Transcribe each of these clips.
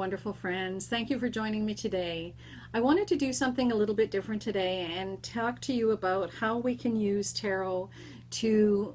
wonderful friends. Thank you for joining me today. I wanted to do something a little bit different today and talk to you about how we can use tarot to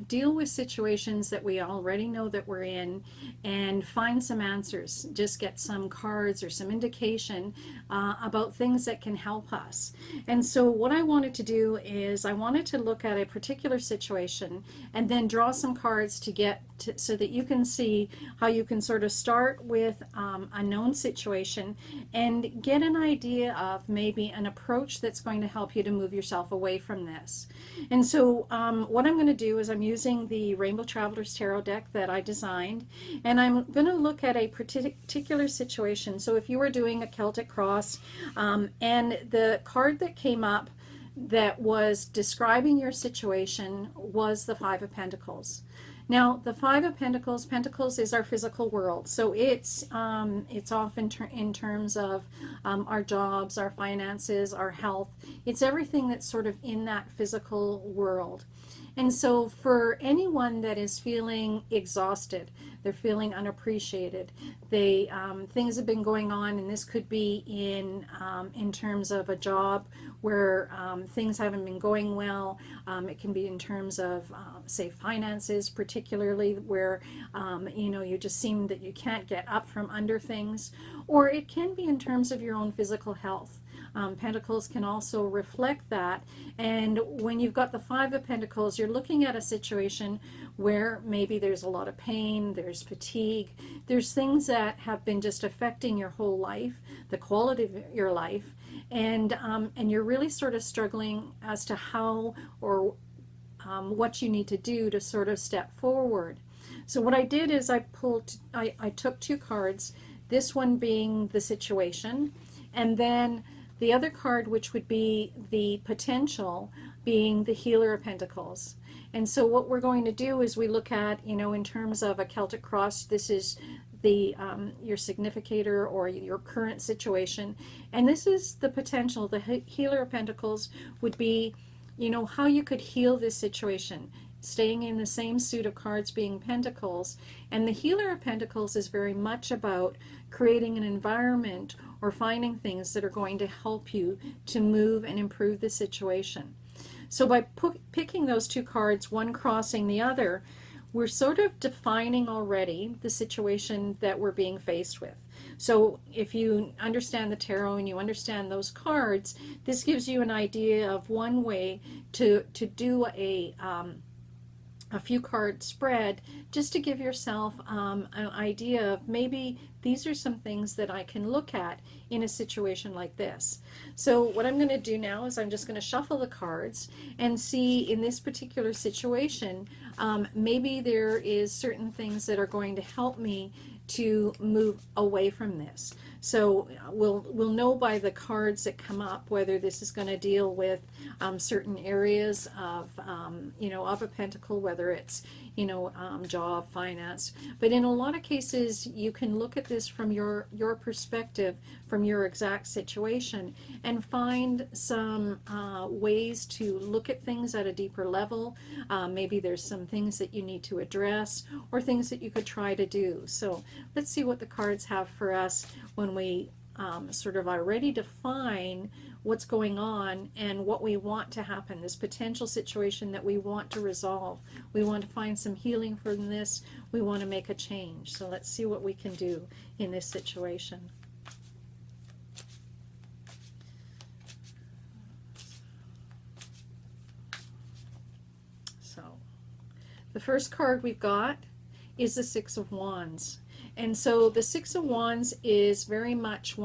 deal with situations that we already know that we're in and find some answers. Just get some cards or some indication about things that can help us. And so what I wanted to do is I wanted to look at a particular situation and then draw some cards to get to, so that you can see how you can sort of start with a known situation and get an idea of maybe an approach that's going to help you to move yourself away from this. And so what I'm going to do is I'm using the Rainbow Travelers Tarot deck that I designed, and I'm going to look at a particular situation. So if you were doing a Celtic Cross and the card that came up that was describing your situation was the Five of Pentacles. Now, the Five of Pentacles, Pentacles is our physical world, so it's often in terms of our jobs, our finances, our health. It's everything that's sort of in that physical world. And so for anyone that is feeling exhausted, they're feeling unappreciated, they things have been going on, and this could be in terms of a job where things haven't been going well. It can be in terms of say finances, particularly where you know, you just seem that you can't get up from under things, or it can be in terms of your own physical health. Pentacles can also reflect that, and when you've got the Five of Pentacles, you're looking at a situation where maybe there's a lot of pain, there's fatigue, there's things that have been just affecting your whole life, the quality of your life, and you're really sort of struggling as to how or what you need to do to sort of step forward. So what I did is I took two cards, this one being the situation, and then the other card, which would be the potential, being the Healer of Pentacles. And so what we're going to do is we look at, you know, in terms of a Celtic Cross, this is the your significator or your current situation, and this is the potential. The Healer of Pentacles would be, you know, how you could heal this situation, staying in the same suit of cards being Pentacles. And the Healer of Pentacles is very much about creating an environment or finding things that are going to help you to move and improve the situation. So by picking those two cards, one crossing the other, we're sort of defining already the situation that we're being faced with. So if you understand the tarot and you understand those cards, this gives you an idea of one way to do a few card spread, just to give yourself an idea of maybe these are some things that I can look at in a situation like this. So what I'm going to do now is I'm just going to shuffle the cards and see in this particular situation, maybe there is certain things that are going to help me to move away from this. So we'll know by the cards that come up whether this is going to deal with certain areas of you know, of a pentacle, whether it's, you know, job, finance. But in a lot of cases, you can look at this from your perspective, from your exact situation, and find some ways to look at things at a deeper level. Maybe there's some things that you need to address or things that you could try to do. So let's see what the cards have for us when we sort of already define what's going on and what we want to happen, this potential situation that we want to resolve. We want to find some healing from this. We want to make a change. So let's see what we can do in this situation. So the first card we've got is the Six of Wands. And so the Six of Wands is very much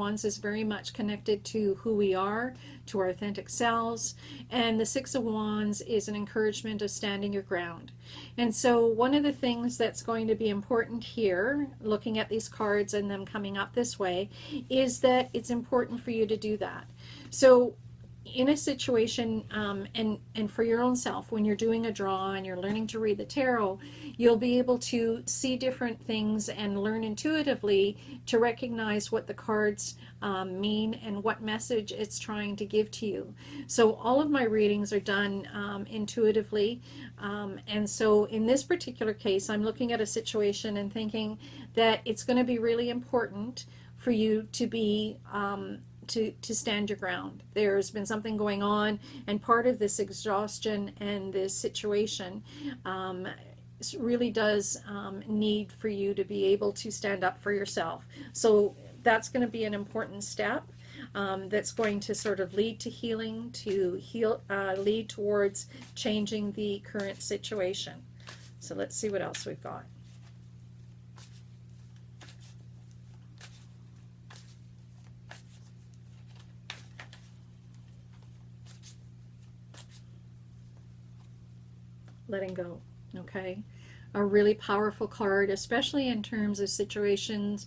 connected to who we are, to our authentic selves. And the Six of Wands is an encouragement of standing your ground. And so one of the things that's going to be important here, looking at these cards and them coming up this way, is that it's important for you to do that. So in a situation, and for your own self, when you're doing a draw and you're learning to read the tarot, you'll be able to see different things and learn intuitively to recognize what the cards mean and what message it's trying to give to you. So all of my readings are done intuitively, and so in this particular case, I'm looking at a situation and thinking that it's going to be really important for you to be to stand your ground. There's been something going on, and part of this exhaustion and this situation really does need for you to be able to stand up for yourself. So that's going to be an important step that's going to sort of lead to healing, lead towards changing the current situation. So let's see what else we've got. Letting go. Okay, a really powerful card, especially in terms of situations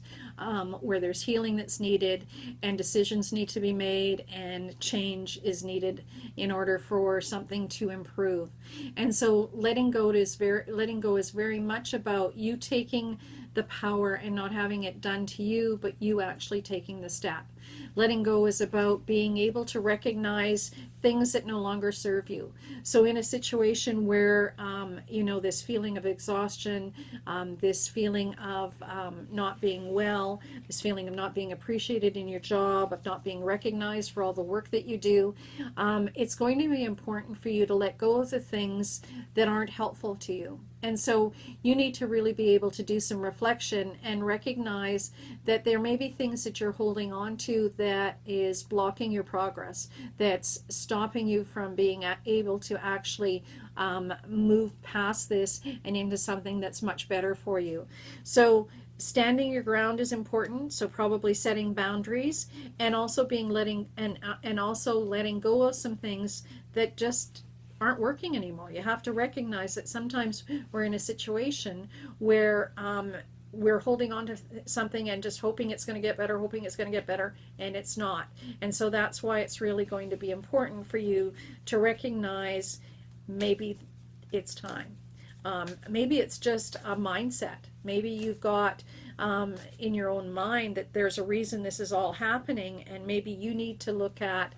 where there's healing that's needed and decisions need to be made and change is needed in order for something to improve. And so letting go is very much about you taking the power and not having it done to you, but you actually taking the step. Letting go is about being able to recognize things that no longer serve you. So in a situation where, this feeling of exhaustion, this feeling of not being well, this feeling of not being appreciated in your job, of not being recognized for all the work that you do, it's going to be important for you to let go of the things that aren't helpful to you. And so you need to really be able to do some reflection and recognize that there may be things that you're holding on to that is blocking your progress, that's stopping you from being able to actually move past this and into something that's much better for you. So standing your ground is important, so probably setting boundaries and also also letting go of some things that just aren't working anymore. You have to recognize that sometimes we're in a situation where we're holding on to something and just hoping it's going to get better, and it's not. And so that's why it's really going to be important for you to recognize maybe it's time. Maybe it's just a mindset. Maybe you've got in your own mind that there's a reason this is all happening, and maybe you need to look at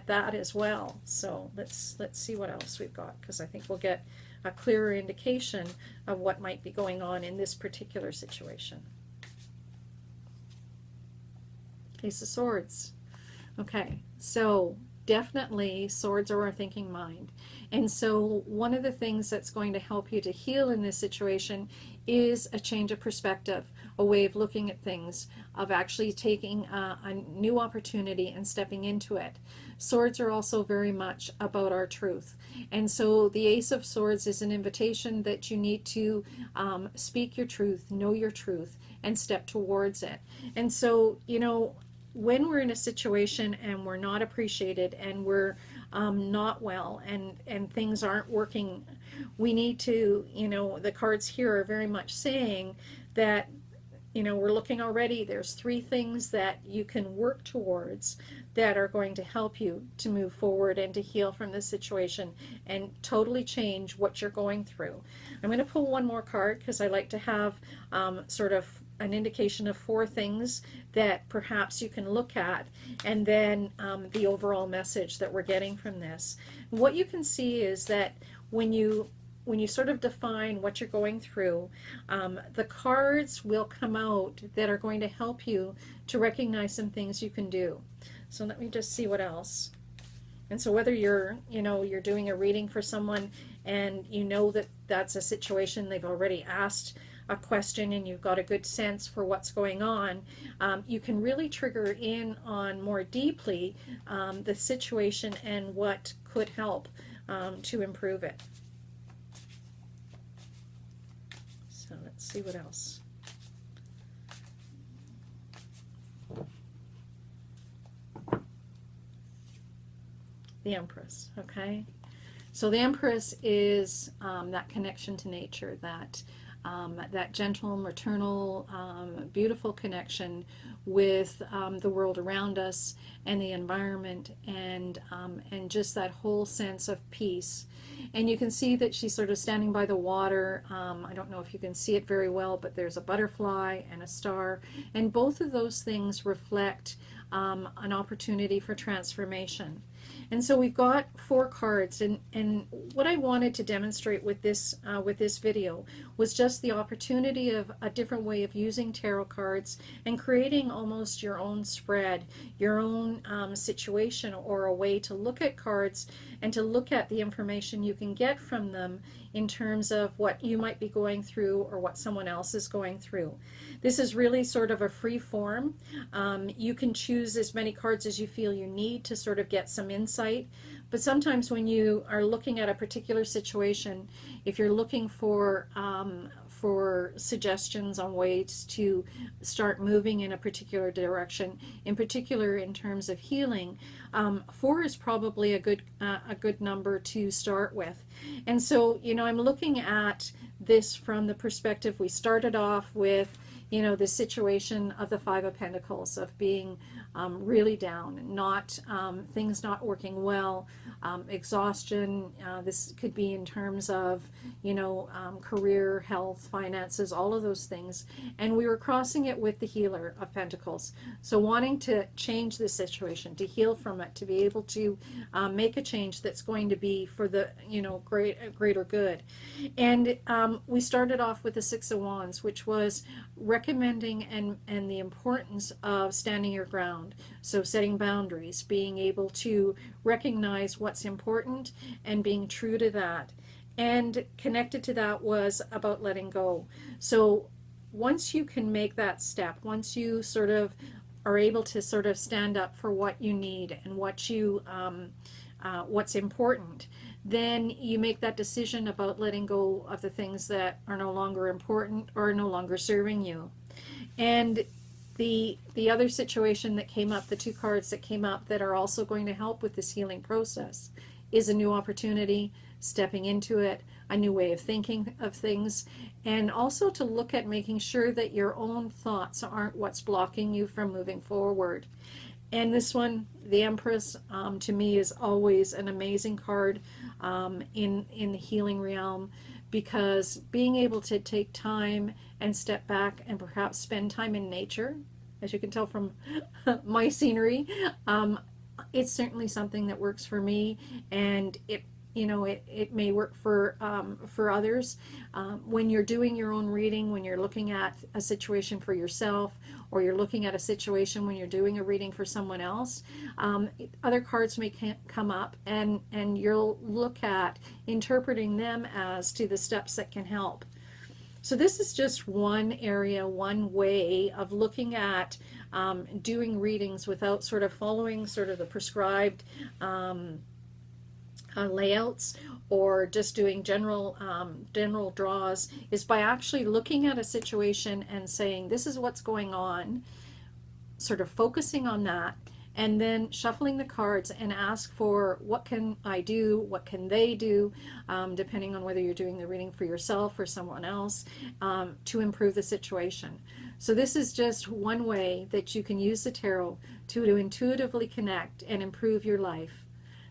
that as well. So let's see what else we've got, because I think we'll get a clearer indication of what might be going on in this particular situation. Ace of Swords. Okay, so definitely swords are our thinking mind. And so one of the things that's going to help you to heal in this situation is a change of perspective, a way of looking at things, of actually taking a new opportunity and stepping into it. Swords are also very much about our truth. And so the Ace of Swords is an invitation that you need to speak your truth, know your truth, and step towards it. And so, when we're in a situation and we're not appreciated and we're not well and things aren't working, we need to, the cards here are very much saying that, we're looking already, there's 3 things that you can work towards that are going to help you to move forward and to heal from this situation and totally change what you're going through. I'm going to pull one more card because I like to have sort of an indication of 4 things that perhaps you can look at, and then the overall message that we're getting from this. What you can see is that when you sort of define what you're going through, the cards will come out that are going to help you to recognize some things you can do. So let me just see what else. And so whether you're doing a reading for someone and that that's a situation they've already asked a question and you've got a good sense for what's going on, you can really trigger in on more deeply the situation and what could help to improve it. So let's see what else. The Empress, okay? So the Empress is that connection to nature, that that gentle, maternal, beautiful connection with the world around us and the environment, and just that whole sense of peace. And you can see that she's sort of standing by the water. I don't know if you can see it very well, but there's a butterfly and a star, and both of those things reflect an opportunity for transformation. And so we've got 4 cards, and what I wanted to demonstrate with this video was just the opportunity of a different way of using tarot cards and creating almost your own spread, your own situation, or a way to look at cards and to look at the information you can get from them in terms of what you might be going through or what someone else is going through. This is really sort of a free form. You can choose as many cards as you feel you need to sort of get some insight, but sometimes when you are looking at a particular situation, if you're looking for suggestions on ways to start moving in a particular direction, in particular in terms of healing, 4 is probably a good number to start with. And so, you know, I'm looking at this from the perspective we started off with, you know, the situation of the 5 of Pentacles, of being really down, not things not working well, exhaustion. This could be in terms of, you know, career, health, finances, all of those things. And we were crossing it with the Healer of Pentacles. So wanting to change the situation, to heal from it, to be able to make a change that's going to be for the, you know, greater good. And we started off with the 6 of Wands, which was recommending and the importance of standing your ground. So setting boundaries, being able to recognize what's important and being true to that. And connected to that was about letting go. So once you can make that step, once you sort of are able to sort of stand up for what you need and what you what's important, then you make that decision about letting go of the things that are no longer important or no longer serving you. And the other situation that came up, the 2 cards that came up that are also going to help with this healing process, is a new opportunity, stepping into it, a new way of thinking of things, and also to look at making sure that your own thoughts aren't what's blocking you from moving forward. And this one, the Empress, to me is always an amazing card in the healing realm, because being able to take time and step back and perhaps spend time in nature, as you can tell from my scenery, it's certainly something that works for me, and it may work for others. When you're doing your own reading, when you're looking at a situation for yourself, or you're looking at a situation when you're doing a reading for someone else, other cards may come up, and you'll look at interpreting them as to the steps that can help. So this is just one area, one way of looking at doing readings without sort of following sort of the prescribed layouts, or just doing general draws, is by actually looking at a situation and saying, this is what's going on, sort of focusing on that, and then shuffling the cards and ask for, what can I do, what can they do, depending on whether you're doing the reading for yourself or someone else, to improve the situation. So this is just one way that you can use the tarot to intuitively connect and improve your life.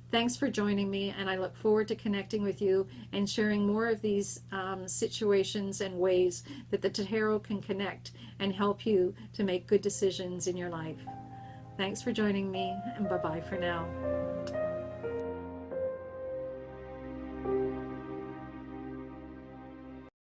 Thanks for joining me, and I look forward to connecting with you and sharing more of these situations and ways that the tarot can connect and help you to make good decisions in your life. Thanks for joining me, and bye-bye for now.